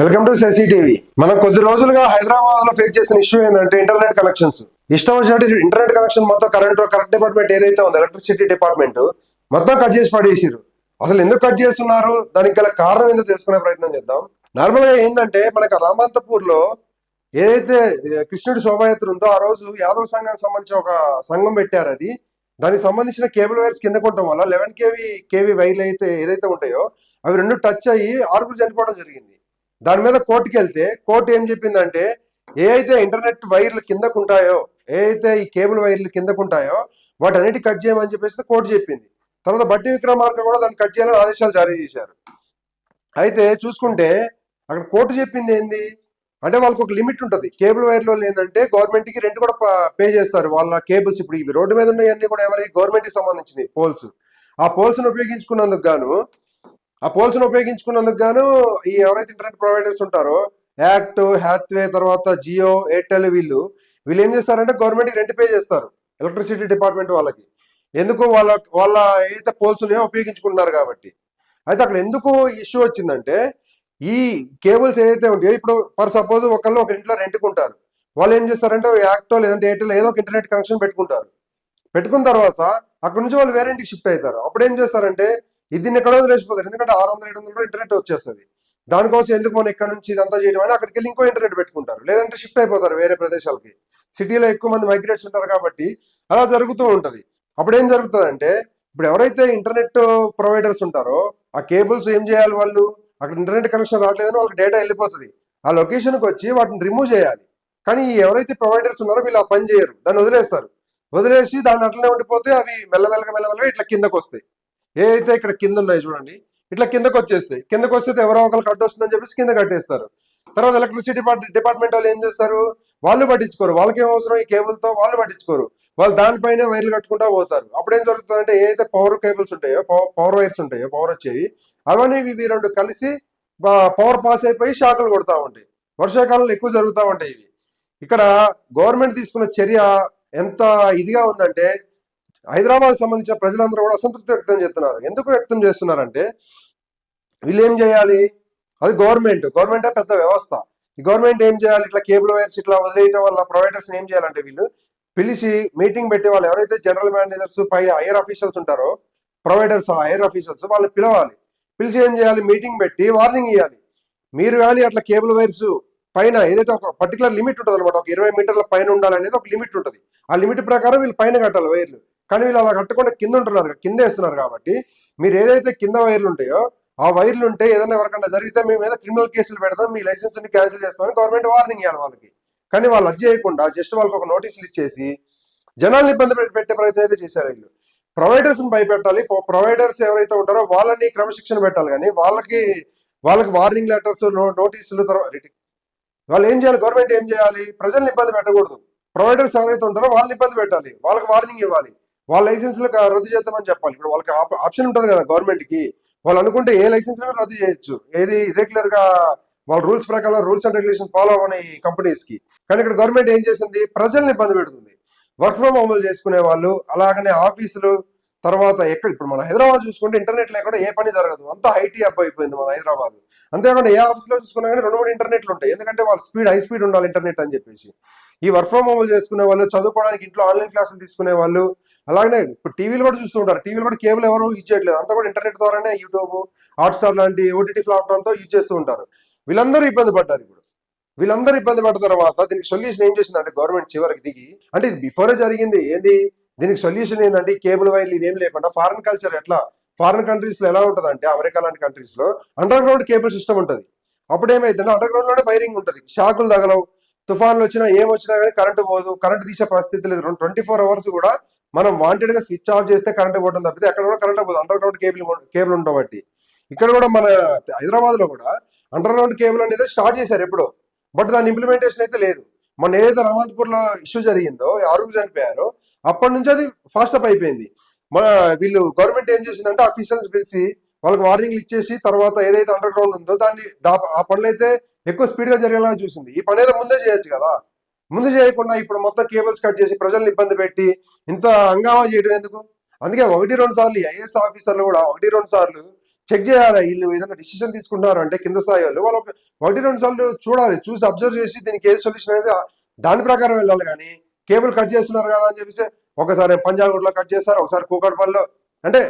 Welcome to Shashi TV. మనం కొద్ది రోజులుగా హైదరాబాద్ లో ఫేస్ చేసిన ఇష్యూ ఏంటంటే ఇంటర్నెట్ కనెక్షన్స్. ఇష్టం వచ్చినట్టు ఇంటర్నెట్ కనెక్షన్ మొత్తం కరెంట్ డిపార్ట్మెంట్ ఏదైతే ఉందో ఎలక్ట్రిసిటీ డిపార్ట్మెంట్ మొత్తం కట్ చేసి పడేసారు. అసలు ఎందుకు కట్ చేస్తున్నారు, దానికి గల కారణం ఏందో తెలుసుకునే ప్రయత్నం చేద్దాం. నార్మల్ గా ఏంటంటే మనకు రామాంతపూర్ లో ఏదైతే కృష్ణుడి శోభాయాత్ర ఉందో ఆ రోజు యాదవ్ సంఘానికి సంబంధించిన ఒక సంఘం పెట్టారు. అది దానికి సంబంధించిన కేబుల్ వైర్స్ కింద కొట్టడం వల్ల 11 కేవీ వైర్లు అయితే ఏదైతే ఉంటాయో అవి రెండు టచ్ అయ్యి 6 చనిపోవడం జరిగింది. దాని మీద కోర్టుకి వెళ్తే కోర్టు ఏం చెప్పిందంటే ఏ అయితే ఇంటర్నెట్ వైర్లు కిందకు ఉంటాయో, ఏ అయితే ఈ కేబుల్ వైర్లు కిందకు ఉంటాయో వాటన్నిటి కట్ చేయమని చెప్పేసి కోర్టు చెప్పింది. తర్వాత బట్టి విక్రమార్క కూడా దాన్ని కట్ చేయాలని ఆదేశాలు జారీ చేశారు. అయితే చూసుకుంటే అక్కడ కోర్టు చెప్పింది ఏంది అంటే వాళ్ళకి ఒక లిమిట్ ఉంటుంది. కేబుల్ వైర్లో ఏంటంటే గవర్నమెంట్ కి రెంట్ కూడా పే చేస్తారు వాళ్ళ కేబుల్స్. ఇప్పుడు ఇవి రోడ్డు మీద ఉన్నాయన్నీ కూడా ఎవరికి గవర్నమెంట్ కి సంబంధించినవి పోల్స్. ఆ పోల్స్ ను ఉపయోగించుకున్నందుకు గాను ఈ ఎవరైతే ఇంటర్నెట్ ప్రొవైడర్స్ ఉంటారో యాక్ట్, హ్యాత్వే, తర్వాత జియో, ఎయిర్టెల్ వీళ్ళు ఏం చేస్తారంటే గవర్నమెంట్ రెంట్ పే చేస్తారు ఎలక్ట్రిసిటీ డిపార్ట్మెంట్ వాళ్ళకి. ఎందుకు వాళ్ళ ఏదైతే పోల్స్ ఉన్నాయో ఉపయోగించుకుంటున్నారు కాబట్టి. అయితే అక్కడ ఎందుకు ఇష్యూ వచ్చిందంటే ఈ కేబుల్స్ ఏదైతే ఉంటాయో ఇప్పుడు ఫర్ సపోజ్ ఒక ఇంట్లో రెంట్కుంటారు. వాళ్ళు ఏం చేస్తారంటే యాక్టో లేదంటే ఎయిర్టెల్ ఏదో ఒక ఇంటర్నెట్ కనెక్షన్ పెట్టుకుంటారు. పెట్టుకున్న తర్వాత అక్కడ నుంచి వాళ్ళు వేరే ఇంటికి షిఫ్ట్ అవుతారు. అప్పుడు ఏం చేస్తారంటే దీన్ని ఎక్కడ వదిలేసిపోతారు, ఎందుకంటే 600-700 ఇంటర్నెట్ వచ్చేస్తుంది. దానికోసం ఎందుకు మనం ఇక్కడ నుంచి ఇదంతా చేయడం అని అక్కడికి వెళ్ళి ఇంకో ఇంటర్నెట్ పెట్టుకుంటారు, లేదంటే షిఫ్ట్ అయిపోతారు వేరే ప్రదేశాలకి. సిటీలో ఎక్కువ మంది మైగ్రేట్స్ ఉంటారు కాబట్టి అలా జరుగుతూ ఉంటది. అప్పుడు ఏం జరుగుతుందంటే ఇప్పుడు ఎవరైతే ఇంటర్నెట్ ప్రొవైడర్స్ ఉంటారో ఆ కేబుల్స్ ఏం చేయాలి, వాళ్ళు అక్కడ ఇంటర్నెట్ కనెక్షన్ రావట్లేదని వాళ్ళకి డేటా వెళ్ళిపోతుంది. ఆ లొకేషన్కి వచ్చి వాటిని రిమూవ్ చేయాలి. కానీ ఎవరైతే ప్రొవైడర్స్ ఉన్నారో వీళ్ళు ఆ పని చేయరు, దాన్ని వదిలేస్తారు. వదిలేసి దాన్ని అట్లనే ఉండిపోతే అవి మెల్లమెల్లగా ఇట్లా కిందకు వస్తాయి. ఏదైతే ఇక్కడ కింద ఉన్నాయి చూడండి, ఇట్లా కిందకు వచ్చేస్తాయి. కిందకు వస్తే ఎవరో ఒకరికి అడ్డు వస్తుందని చెప్పేసి కింద కట్టేస్తారు. తర్వాత ఎలక్ట్రిసిటీ డిపార్ట్మెంట్ వాళ్ళు ఏం చేస్తారు, వాళ్ళు పట్టించుకోరు. వాళ్ళకి ఏం అవసరం ఈ కేబుల్తో, వాళ్ళు పట్టించుకోరు. వాళ్ళు దానిపైన వైర్లు కట్టుకుంటా పోతారు. అప్పుడు ఏం జరుగుతుందంటే ఏదైతే పవర్ కేబుల్స్ ఉంటాయో, పవర్ వైర్స్ ఉంటాయో, పవర్ వచ్చేవి అవన్నీ ఇవి రెండు కలిసి పవర్ పాస్ అయిపోయి షాకులు కొడతా ఉంటాయి. వర్షాకాలంలో ఎక్కువ జరుగుతూ ఉంటాయి ఇవి. ఇక్కడ గవర్నమెంట్ తీసుకున్న చర్య ఎంత ఇదిగా ఉందంటే హైదరాబాద్ సంబంధించిన ప్రజలందరూ కూడా అసంతృప్తి వ్యక్తం చేస్తున్నారు. ఎందుకు వ్యక్తం చేస్తున్నారంటే వీళ్ళు ఏం చేయాలి, అది గవర్నమెంట్ పెద్ద వ్యవస్థ. ఈ గవర్నమెంట్ ఏం చేయాలి, ఇట్లా కేబుల్ వైర్స్ ఇట్లా వదిలేయటం వల్ల ప్రొవైడర్స్ ఏం చేయాలంటే వీళ్ళు పిలిచి మీటింగ్ పెట్టి వాళ్ళు ఎవరైతే జనరల్ మేనేజర్స్ పై హైయర్ ఆఫీషియల్స్ ఉంటారో ప్రొవైడర్స్ హైయర్ ఆఫీషియల్స్ వాళ్ళు పిలవాలి. పిలిచి ఏం చేయాలి, మీటింగ్ పెట్టి వార్నింగ్ ఇవ్వాలి. మీరు కానీ అట్లా కేబుల్ వైర్స్ పైన ఏదైతే ఒక పర్టికులర్ లిమిట్ ఉంటుంది అనమాట, ఒక 20 మీటర్ల పైన ఉండాలనేది ఒక లిమిట్ ఉంటుంది. ఆ లిమిట్ ప్రకారం వీళ్ళు పైన కట్టాలి వైర్లు. కానీ వీళ్ళు అలా కట్టకుండా కింద ఉంటున్నారు, కింద వేస్తున్నారు. కాబట్టి మీరు ఏదైతే కింద వైర్లు ఉంటాయో ఆ వైర్లు ఉంటే ఏదైనా ఎవరికన్నా జరిగితే మీ మీద క్రిమినల్ కేసులు పెడతాం, మీ లైసెన్స్ ని క్యాన్సిల్ చేస్తామని గవర్నమెంట్ వార్నింగ్ ఇవ్వాలి వాళ్ళకి. కానీ వాళ్ళు అది చేయకుండా జస్ట్ వాళ్ళకి ఒక నోటీసులు ఇచ్చేసి జనాల్ని ఇబ్బంది పెట్టే ప్రయత్నం అయితే చేశారు వీళ్ళు. ప్రొవైడర్స్ ని భయపెట్టాలి. ప్రొవైడర్స్ ఎవరైతే ఉంటారో వాళ్ళని క్రమశిక్షణ పెట్టాలి. కానీ వాళ్ళకి వార్నింగ్ లెటర్స్, నోటీసులు వాళ్ళు ఏం చేయాలి, గవర్నమెంట్ ఏం చేయాలి, ప్రజల్ని ఇబ్బంది పెట్టకూడదు. ప్రొవైడర్స్ ఎవరైతే ఉంటారో వాళ్ళని ఇబ్బంది పెట్టాలి, వాళ్ళకి వార్నింగ్ ఇవ్వాలి, వాళ్ళ లైసెన్స్లకు రద్దు చేద్దామని చెప్పాలి. ఇప్పుడు వాళ్ళకి ఆప్షన్ ఉంటుంది కదా గవర్నమెంట్ కి, వాళ్ళు అనుకుంటే ఏ లైసెన్స్ రద్దు చేయొచ్చు, ఏది ఇర్రెగ్యులర్ గా వాళ్ళ రూల్స్ ప్రకారం రూల్స్ అండ్ రెగ్యులేషన్ ఫాలో అవ్వని కంపెనీస్ కి. కానీ ఇక్కడ గవర్నమెంట్ ఏం చేసింది, ప్రజల్ని ఇబ్బంది పెడుతుంది. వర్క్ ఫ్రమ్ హోమ్ చేసుకునే వాళ్ళు, అలాగనే ఆఫీసులు, తర్వాత ఎక్కడ ఇప్పుడు మన హైదరాబాద్ చూసుకుంటే ఇంటర్నెట్ లేకుండా ఏ పని జరగదు, అంతా ఐటీ అప్ అయిపోయింది మన హైదరాబాద్. అంతేకాకుండా ఏ ఆఫీస్ లో చూసుకున్నా కానీ 2-3 ఇంటర్నెట్లు ఉంటాయి, ఎందుకంటే వాళ్ళ హై స్పీడ్ ఉండాలి ఇంటర్నెట్ అని చెప్పేసి. ఈ వర్క్ ఫ్రమ్ హోమ్ చేసుకునే వాళ్ళు, చదువుకోవడానికి ఇంట్లో ఆన్లైన్ క్లాసులు తీసుకునే వాళ్ళు, అలాగే ఇప్పుడు టీవీలు కూడా చూస్తూ ఉంటారు. టీవీలు కూడా కేబుల్ ఎవరు యూజ్ చేయట్లేదు, అంతా కూడా ఇంటర్నెట్ ద్వారానే యూట్యూబ్, హాట్స్టార్ లాంటి ఓటీటీ ప్లాట్ఫామ్తో యూజ్ చేస్తూ ఉంటారు. వీళ్ళందరూ ఇబ్బంది పడ్డారు. ఇప్పుడు వీళ్ళందరూ ఇబ్బంది పడ్డ తర్వాత దీనికి సొల్యూషన్ ఏం చేసిందంటే గవర్నమెంట్ చివరికి దిగి, అంటే ఇది బిఫోరే జరిగింది ఏంది, దీనికి సొల్యూషన్ ఏంటంటే కేబుల్ వైర్లు ఇవేం లేకుండా ఫారెన్ కల్చర్ ఎట్లా ఫారెన్ కంట్రీస్ లో ఎలా ఉంటుంది అంటే అమెరికా లాంటి కంట్రీస్ లో అండర్ గ్రౌండ్ కేబుల్ సిస్టమ్ ఉంటుంది. అప్పుడు ఏమైందంటే అండర్ గ్రౌండ్ లోనే వైరింగ్ ఉంటుంది, షాకులు తగలవు, తుఫాన్లు వచ్చినా ఏమొచ్చినా కానీ కరెంటు పోదు, కరెంటు తీసే పరిస్థితి లేదు. 24 అవర్స్ కూడా మనం వాంటెడ్ గా స్విచ్ ఆఫ్ చేస్తే కరెంట్ పోవడం తప్పితే ఎక్కడ కూడా కరెంట్ పోదు, అండర్ గ్రౌండ్ కేబుల్ ఉండబట్టి. ఇక్కడ కూడా మన హైదరాబాద్ లో కూడా అండర్ గ్రౌండ్ కేబుల్ అనేది స్టార్ట్ చేశారు ఎప్పుడో, బట్ దాని ఇంప్లిమెంటేషన్ అయితే లేదు. మన ఏదైతే రామాంతపూర్ లో ఇష్యూ జరిగిందో 6 చనిపోయారో అప్పటి నుంచి అది ఫాస్ట్ అప్ అయిపోయింది. మన వీళ్ళు గవర్నమెంట్ ఏం చేసిందంటే అఫీషియల్స్ పిలిచి వాళ్ళకి వార్నింగ్లు ఇచ్చేసి తర్వాత ఏదైతే అండర్ గ్రౌండ్ ఉందో దాన్ని ఆ పనులు అయితే ఎక్కువ స్పీడ్ గా జరిగేలా చూసింది. ఈ పని ఏదో ముందే చేయొచ్చు కదా, ముందు చేయకుండా ఇప్పుడు మొత్తం కేబుల్స్ కట్ చేసి ప్రజల్ని ఇబ్బంది పెట్టి ఇంత హంగామా చేయడం ఎందుకు? అందుకే 1-2 సార్లు ఐఏఎస్ ఆఫీసర్లు కూడా 1-2 సార్లు చెక్ చేయాలి. వీళ్ళు ఏదైనా డిసిషన్ తీసుకుంటున్నారు అంటే కింద స్థాయి వాళ్ళు ఒకటి రెండు సార్లు చూడాలి, చూసి అబ్జర్వ్ చేసి దీనికి ఏది సొల్యూషన్ అనేది దాని ప్రకారం వెళ్ళాలి. కానీ కేబుల్ కట్ చేస్తున్నారు కదా అని చెప్పేసి ఒకసారి పంజాగుట్లో కట్ చేస్తారు, ఒకసారి కూకట్పల్లిలో, అంటే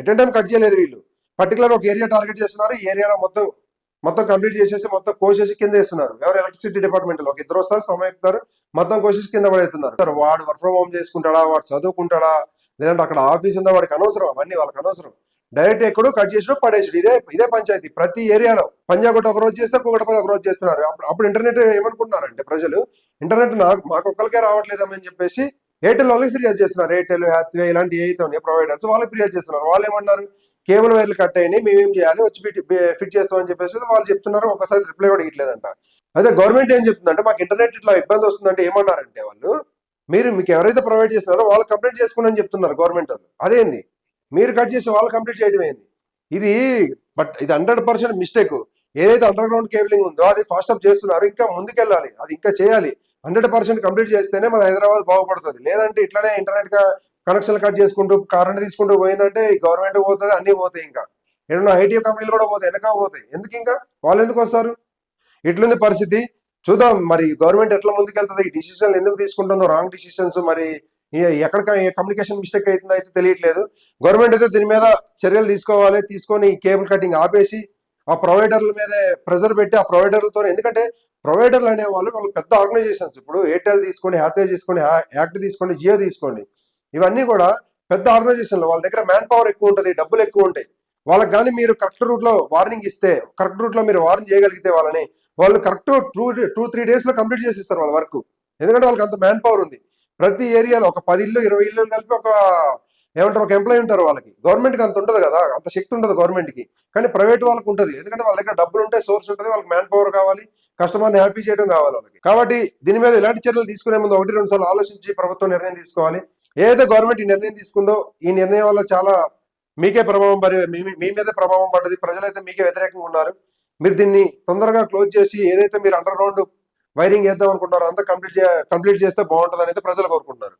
ఎట్ టైం కట్ చేయలేదు వీళ్ళు. పర్టికులర్ ఒక ఏరియా టార్గెట్ చేస్తున్నారు, ఈ ఏరియాలో మొత్తం మొత్తం కంప్లీట్ చేసేసి మొత్తం కోసేసి కింద వేస్తున్నారు. ఎవరు ఎలక్ట్రిసిటీ డిపార్ట్మెంట్ లో ఒక ఇద్దరు వస్తారు, సమయస్తారు, మొత్తం కోసేసి కింద పడేస్తున్నారు. వాడు వర్క్ ఫ్రమ్ హోమ్ చేసుకుంటాడా, వాడు చదువుకుంటాడా, లేదంటే అక్కడ ఆఫీస్ ఉందా, వాడికి అనవసరం, అవన్నీ వాళ్ళకి అనవసరం. డైరెక్ట్ ఎక్కడో కట్ చేసి పడేసాడు. ఇదే పంచాయతీ ప్రతి ఏరియాలో. పంజాగుట్ట ఒక రోజు చేస్తే కూకట్పల్లి ఒక రోజు చేస్తున్నారు. అప్పుడు ఇంటర్నెట్ ఏమనుకుంటున్నారంటే ప్రజలు, ఇంటర్నెట్ మాకు ఒక్కరికే రావట్లేదని చెప్పేసి ఎయిర్టెల్ వాళ్ళకి ఫిర్యాదు చేస్తున్నారు. ఎయిర్టెల్, హ్యాత్వే ఇలాంటి ఏవైతే ఉన్నాయి ప్రొవైడర్స్ వాళ్ళకి ఫిర్యాదు చేస్తున్నారు. వాళ్ళు ఏమన్నారు, కేబుల్ వైర్లు కట్ అయినాయి, మేమేం చేయాలి, వచ్చి ఫిట్ చేస్తామని చెప్పేసి వాళ్ళు చెప్తున్నారు. ఒకసారి రిప్లై కూడా ఇట్లేదంట. అదే గవర్నమెంట్ ఏం చెప్తుందంటే, మాకు ఇంటర్నెట్ ఇట్లా ఇబ్బంది వస్తుందంటే ఏమన్నారంటే వాళ్ళు, మీకు ఎవరైతే ప్రొవైడ్ చేస్తున్నారో వాళ్ళు కంప్లీట్ చేసుకుని అని చెప్తున్నారు గవర్నమెంట్ వాళ్ళు. అదేంది మీరు కట్ చేసి వాళ్ళు కంప్లీట్ చేయడం ఏంది ఇది? బట్ ఇది 100% మిస్టేక్. ఏదైతే అండర్ గ్రౌండ్ కేబులింగ్ ఉందో అది ఫాస్ట్ అప్ చేస్తున్నారు, ఇంకా ముందుకెళ్ళాలి, అది ఇంకా చేయాలి. 100% కంప్లీట్ చేస్తేనే మన హైదరాబాద్ బాగుపడుతుంది. లేదంటే ఇట్లానే ఇంటర్నెట్ కనెక్షన్ కట్ చేసుకుంటూ కరెంట్ తీసుకుంటూ పోయిందంటే గవర్నమెంట్ పోతుంది, అన్ని పోతాయి. ఇంకా ఏమన్నా ఐటీ కంపెనీలు కూడా పోతాయి, వెనక పోతాయి. ఎందుకు ఇంకా వాళ్ళు ఎందుకు వస్తారు? ఇట్లుంది పరిస్థితి. చూద్దాం మరి గవర్నమెంట్ ఎట్లా ముందుకెళ్తుంది, ఈ డిసిషన్లు ఎందుకు తీసుకుంటుందో, రాంగ్ డిసిషన్స్. మరి ఎక్కడ కమ్యూనికేషన్ మిస్టేక్ అవుతుందో అయితే తెలియట్లేదు. గవర్నమెంట్ అయితే దీని మీద చర్యలు తీసుకోవాలి, తీసుకొని కేబుల్ కటింగ్ ఆపేసి ఆ ప్రొవైడర్ల మీద ప్రెజర్ పెట్టి ఆ ప్రొవైడర్లతో, ఎందుకంటే ప్రొవైడర్లు అనే వాళ్ళు పెద్ద ఆర్గనైజేషన్స్. ఇప్పుడు ఎయిర్టెల్ తీసుకోండి, హ్యాత్వే తీసుకోండి, యాక్ట్ తీసుకోండి, జియో తీసుకోండి, ఇవన్నీ కూడా పెద్ద ఆర్గనైజేషన్లు. వాళ్ళ దగ్గర మ్యాన్ పవర్ ఎక్కువ ఉంటుంది, డబ్బులు ఎక్కువ ఉంటాయి. వాళ్ళకి కానీ మీరు కరెక్ట్ రూట్ లో వార్నింగ్ ఇస్తే, కరెక్ట్ రూట్ లో మీరు వార్న్ చేయగలిగితే వాళ్ళని, వాళ్ళు కరెక్ట్ 2-3 days లో కంప్లీట్ చేసిస్తారు వాళ్ళ వర్క్. ఎందుకంటే వాళ్ళకి అంత మ్యాన్ పవర్ ఉంది. ప్రతి ఏరియాలో ఒక 10 ఇల్లు 20 ఇల్లు కలిపి ఒక ఏమంటారు ఒక ఎంప్లాయీ ఉంటారు. వాళ్ళకి గవర్నమెంట్కి అంత ఉంటుంది కదా, అంత శక్తి ఉండదు గవర్నమెంట్కి. కానీ ప్రైవేట్ వాళ్ళకి ఉంటుంది, ఎందుకంటే వాళ్ళ దగ్గర డబ్బులు ఉంటాయి, సోర్స్ ఉంటుంది, వాళ్ళకి మ్యాన్ పవర్ కావాలి, కస్టమర్ని హ్యాపీ చేయడం కావాలి వాళ్ళకి. కాబట్టి దీని మీద ఎలాంటి చర్యలు తీసుకునే ముందు 1-2 సార్లు ఆలోచించి ప్రభుత్వం నిర్ణయం తీసుకోవాలి. ఏదైతే గవర్నమెంట్ ఈ నిర్ణయం తీసుకుందో, ఈ నిర్ణయం వల్ల చాలా మీకే ప్రభావం మీ మీదే ప్రభావం పడ్డది. ప్రజలైతే మీకే వ్యతిరేకంగా ఉన్నారు. మీరు దీన్ని తొందరగా క్లోజ్ చేసి ఏదైతే మీరు అండర్ గ్రౌండ్ వైరింగ్ వేద్దాం అనుకుంటారో అంతా కంప్లీట్ చేస్తే బాగుంటుంది అనేది ప్రజలు కోరుకుంటున్నారు.